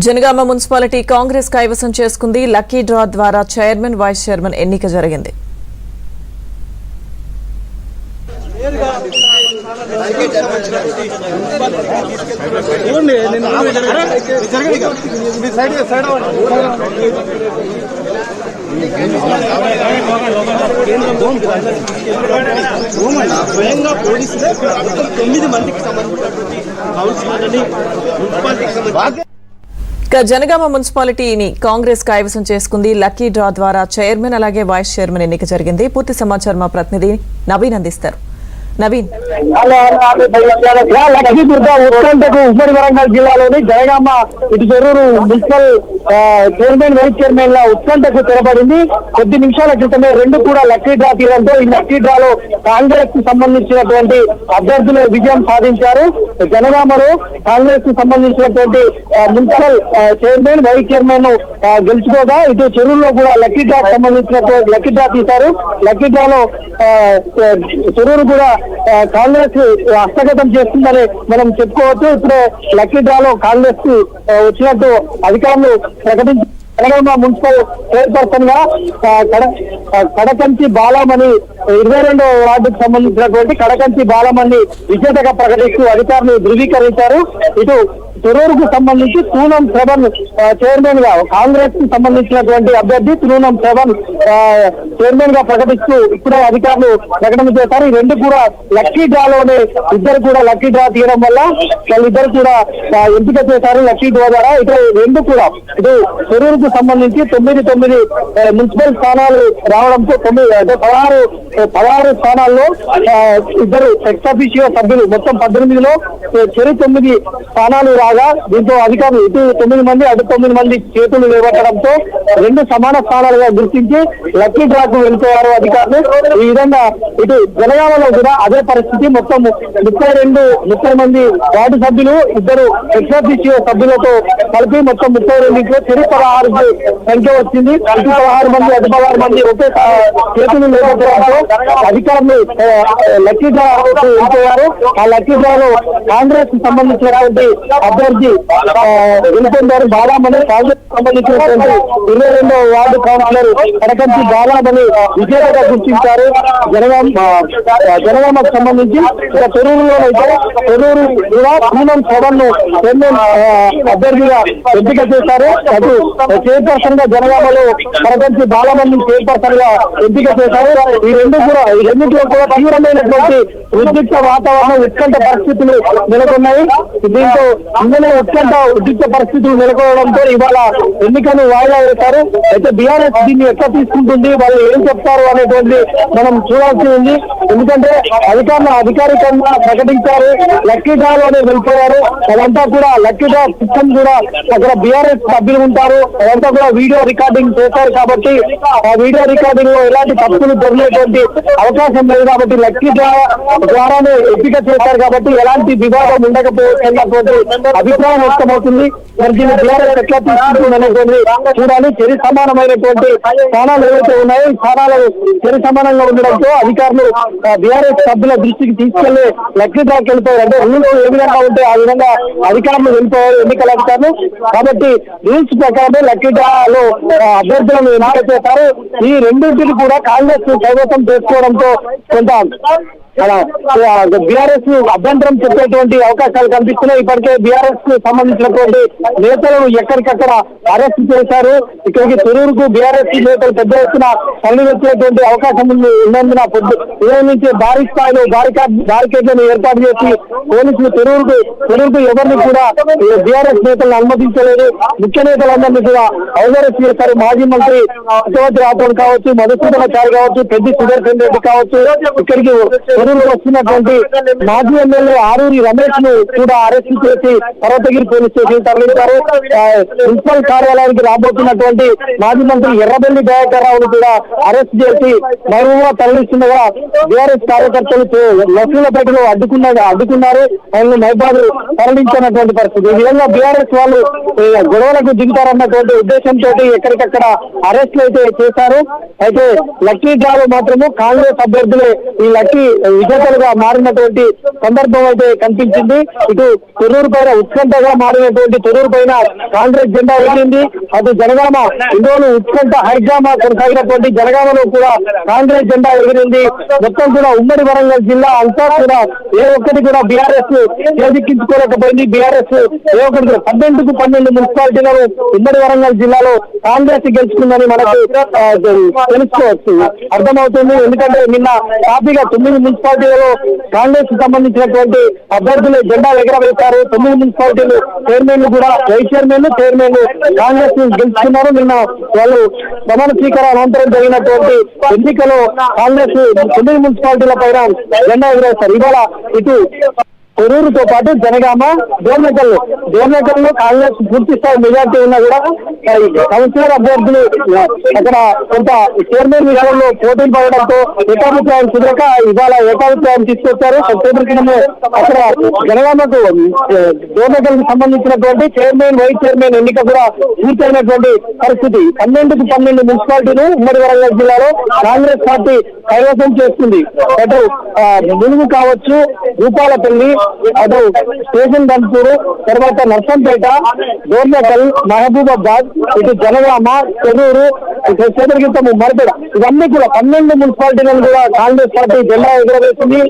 Janagama municipality Congress కైవసం చేసుకుంది. Lucky draw ద్వారా చైర్మన్, వైస్ చైర్మన్ ఎన్నిక జరిగింది. స్వయంగా పోలీసులే 9 మందికి సంబంధించినటువంటి కౌన్సిలర్లని మున్సిపాలిటీకి జనగామ మున్సిపాలిటీని కాంగ్రెస్ కైవసం చేసుకుంది. లక్కీ డ్రా ద్వారా చైర్మన్ అలాగే వైస్ చైర్మన్ ఎన్నిక జరిగింది. పూర్తి సమాచారం మా ప్రతినిధి నవీన్ అందిస్తారు. నవీన్, ఉమ్మడి వరంగల్ జిల్లాలోని జనగామ ఇటు చెరూరు మున్సిపల్ చైర్మన్, వైస్ చైర్మన్ ల ఉత్కంఠకు తెరపడింది. కొద్ది నిమిషాల క్రితమే రెండు కూడా లక్కీ డ్రా తీయడంతో ఈ లక్కీ డ్రాలో కాంగ్రెస్ కు సంబంధించినటువంటి అభ్యర్థులు విజయం సాధించారు. జనగామలో కాంగ్రెస్ కు సంబంధించినటువంటి మున్సిపల్ చైర్మన్, వైస్ చైర్మన్ గెలుచుకోగా ఇటు చెరూరులో కూడా లక్కీ డ్రా సంబంధించినటువంటి లక్కీ డ్రా తీశారు. లక్కీ డ్రాలో చెరూరు కూడా కాంగ్రెస్ హస్తగతం చేస్తుందని మనం చెప్పుకోవచ్చు. ఇప్పుడు లక్కీ డ్రాలో కాంగ్రెస్ కు వచ్చినట్టు అధికారులు ప్రకటించారు. జనగామ మున్సిపల్ చైర్పర్సన్ గా కడకంచి బాలమణి 22వ వార్డుకు సంబంధించినటువంటి కడకంచి బాలమణి విజేతగా ప్రకటిస్తూ అధికారులు ధృవీకరించారు. ఇటు చెరూరుకు సంబంధించి తూనం శ్రవణ్ చైర్మన్ గా కాంగ్రెస్ కు సంబంధించినటువంటి అభ్యర్థి తూనం శ్రవణ్ చైర్మన్ గా ప్రకటిస్తూ ఇప్పుడే అధికారులు ప్రకటన చేశారు. ఈ రెండు కూడా లక్కీ డ్రాలోనే ఇద్దరు కూడా లక్కీ డ్రా తీయడం వల్ల వాళ్ళిద్దరు కూడా ఎంపిక చేశారు లక్కీ డ్రా ద్వారా. ఇటు రెండు కూడా ఇటు చెరూరుకు సంబంధించి 9 మున్సిపల్ స్థానాలు రావడంతో 16 స్థానాల్లో ఇద్దరు ఎక్స్ అఫీషియో సభ్యులు మొత్తం 18లో చెరు 9 స్థానాలు రాగా దీంతో అధికారులు ఇటు 9 మంది అటు 9 మంది చేతులు లేవట్టడంతో రెండు సమాన స్థానాలుగా గుర్తించి లక్కీ డ్రాకు వెళ్ళిపోయారు అధికారులు. ఈ విధంగా ఇటు జనగామలో కూడా అదే పరిస్థితి. మొత్తం 30 మంది వార్డు సభ్యులు, ఇద్దరు ఎక్స్ అఫీషియో సభ్యులతో కలిపి మొత్తం 32 చెరు 16 సంఖ్య వచ్చింది. ఇటు 16 మంది అటు 16 మంది ఒకే చేతులు లేకపోవడంతో అధికారులు లక్కీ డ్రా వెళ్ళిపోయారు. ఆ లక్కీ డ్రాలో కాంగ్రెస్ కు సంబంధించినటువంటి అభ్యర్థి వెళ్ళిపోయారు బాలామణి. కాంగ్రెస్ సంబంధించినటువంటి 22వ వార్డు కౌన్సిలర్ కడకంచి బాలామణి విజేతగా గుర్తించారు. జనగామకు సంబంధించి చెరూరులో అయితే చెరూరు కూడా పూనం శ్రవణ్ చైర్మన్ అభ్యర్థిగా ఎంపిక చేశారు. అటు చైర్పర్సన్ గా జనగామలో కడకంచి బాలామణి చైర్పర్సన్ గా ఎంపిక చేశారు. ఈ రెండింటిలో కూడా తీవ్రమైనటువంటి ఉద్రిక్త వాతావరణం, ఉత్కంఠ పరిస్థితులు నెలకొన్నాయి. దీంతో ఇందులో ఉద్రిక్త పరిస్థితులు నెలకొనడంతో ఇవాళ ఎన్నికలు వాయిదా వేశారు. అయితే బీఆర్ఎస్ దీన్ని ఎట్లా తీసుకుంటుంది, వాళ్ళు ఏం చెప్తారు అనేటువంటి మనం చూడాల్సి ఉంది. ఎందుకంటే అధికారులు అధికారికంగా ప్రకటించారు, లక్కీ డ్రాలోనే వెళ్ళిపోయారు. అదంతా కూడా లక్కీ డ్రా సిస్టమ్ కూడా అక్కడ బీఆర్ఎస్ సభ్యులు ఉంటారు, అదంతా కూడా వీడియో రికార్డింగ్ చేశారు కాబట్టి ఆ వీడియో రికార్డింగ్ లో ఎలాంటి తప్పులు దొరికేటువంటి అవకాశం లేదు కాబట్టి లక్కీ డ్రా ద్వారానే ఎంపిక చేశారు కాబట్టి ఎలాంటి వివాదం ఉండకపోతున్నటువంటి అభిప్రాయం వ్యక్తమవుతుంది. మరి దీన్ని బీఆర్ఎస్ ఎట్లా తీసుకుంటుందనేటువంటి చూడాలి. చెరి సమానమైనటువంటి స్థానాలు ఏవైతే ఉన్నాయో ఈ స్థానాలు చెరి సమానంగా ఉండడంతో అధికారులు బీఆర్ఎస్ సభ్యుల దృష్టికి తీసుకెళ్లి లక్కీ డ్రాకి వెళ్ళిపోయారు. అంటే రూల్స్ ఏ విధంగా ఉంటే ఆ విధంగా అధికారులు వెళ్ళిపోయారు ఎన్నికల అధికారులు. కాబట్టి రూల్స్ ప్రకారమే లక్కీ డ్రాలో అభ్యర్థులను ఎన్నిక చేశారు. ఈ రెండింటిని కూడా కాంగ్రెస్ కైవసం చేసుకోవడంతో కొంత బీఆర్ఎస్ అభ్యంతరం చెప్పేటువంటి అవకాశాలు కనిపిస్తున్నాయి. ఇప్పటికే బీఆర్ఎస్ కు సంబంధించినటువంటి నేతలను ఎక్కడికక్కడ అరెస్ట్ చేశారు. ఇక్కడికి చెరూరుకు బీఆర్ఎస్ నేతలు పెద్ద ఎత్తున తల్లి వచ్చేటువంటి అవకాశం ఉన్నందున ఉదయం నుంచి భారీ స్థాయిలో బారికేడ్లను ఏర్పాటు చేసి పోలీసులు చెరూరుకు ఎవరిని కూడా బీఆర్ఎస్ నేతలను అనుమతించలేదు. ముఖ్య నేతలందరినీ కూడా అరెస్ట్ చేశారు. మాజీ మంత్రి సత్యవతి రాథోడ్ కావచ్చు, మధుసూదనాచారి కావచ్చు, పెద్ది సుదర్శన్ రెడ్డి కావచ్చు, ఇక్కడికి చెరూరుకు వస్తున్నటువంటి మాజీ ఎమ్మెల్యే ఆరూరి రమేష్ ను కూడా అరెస్ట్ చేసి పర్వతగిరి పోలీస్ స్టేషన్ తరలించారు. మున్సిపల్ కార్యాలయానికి రాబోతున్నటువంటి మాజీ మంత్రి ఎర్రబెల్లి దయాకర్ రావును కూడా అరెస్ట్ చేసి మహబూబా తరలిస్తుండగా బీఆర్ఎస్ కార్యకర్తలు లక్ష్మీలపేటలో అడ్డుకున్నారు. ఆయన మహబాద్ తరలించినటువంటి పరిస్థితి. ఈ విధంగా బీఆర్ఎస్ వాళ్ళు గొడవలకు దిగుతారన్నటువంటి ఉద్దేశంతో ఎక్కడికక్కడ అరెస్టులు అయితే చేశారు. అయితే లక్కీ డ్రాలో మాత్రము కాంగ్రెస్ అభ్యర్థులే ఈ లక్కీ విజేతలుగా మారినటువంటి సందర్భం అయితే కనిపించింది. ఇటు తొర్రూరు పైన ఉత్కంఠగా మారినటువంటి తొర్రూరు పైన కాంగ్రెస్ జెండా ఎగిరింది. అటు జనగామ ఇందులో ఉత్కంఠ హైడ్రామా కొనసాగినటువంటి జనగామలో కూడా కాంగ్రెస్ జెండా ఎగిరింది. మొత్తం కూడా ఉమ్మడి వరంగల్ జిల్లా అంతా కూడా ఏ ఒక్కటి కూడా బీఆర్ఎస్ చేజిక్కించుకోలేకపోయింది. బీఆర్ఎస్ ఏ ఒక్కటి కూడా 12 మున్సిపాలిటీలను ఉమ్మడి వరంగల్ జిల్లాలో కాంగ్రెస్ గెలుచుకుందని మనకు తెలుసుకోవచ్చు, అర్థమవుతుంది. ఎందుకంటే నిన్న కాపీగా 9 మున్సిపాలిటీలలో కాంగ్రెస్ కు సంబంధించినటువంటి అభ్యర్థులు జెండా ఎగరవేశారు. 9 మున్సిపాలిటీలు చైర్మన్లు కూడా వైస్ చైర్మన్ కాంగ్రెస్ గెలుచుకున్నారు. నిన్న వాళ్ళు ప్రమాణ స్వీకారం అనంతరం జరిగినటువంటి ఎన్నికలో కాంగ్రెస్ 9 మున్సిపాలిటీల పైన జెండా ఎగరేస్తారు. ఇవాళ ఇటు తొర్రూరుతో పాటు జనగామ డోర్నకల్లో కాంగ్రెస్ పూర్తి స్థాయి మెజార్టీ ఉన్నా కూడా కౌన్సిలర్ అభ్యర్థులు అక్కడ కొంత చైర్మన్ విషయంలో పోటీలు పడడంతో ఏకాభిప్రాయం కుదరక ఇవాళ ఏకాభిప్రాయం తీసుకొచ్చారు. కొద్దిసేపటి క్రితమే అక్కడ జనగామకు డోర్నకల్ కు సంబంధించినటువంటి చైర్మన్ వైస్ చైర్మన్ ఎన్నిక కూడా పూర్తయినటువంటి పరిస్థితి. 12 మున్సిపాలిటీలు ఉమ్మడి వరంగల్ జిల్లాలో కాంగ్రెస్ పార్టీ కైవసం చేస్తుంది. అటు మునుగు కావచ్చు, భూపాలపల్లి, అటు స్టేషన్ దంపూరు, తర్వాత నర్సంపేట, డోర్నకల్, మహబూబాబాద్, ఇటు జనగామ, చెర్రూరు, చేదరగిత్తము, మరపేట, ఇవన్నీ కూడా 12 మున్సిపాలిటీలను కూడా కాంగ్రెస్ పార్టీ జెండా ఎగురవేసింది.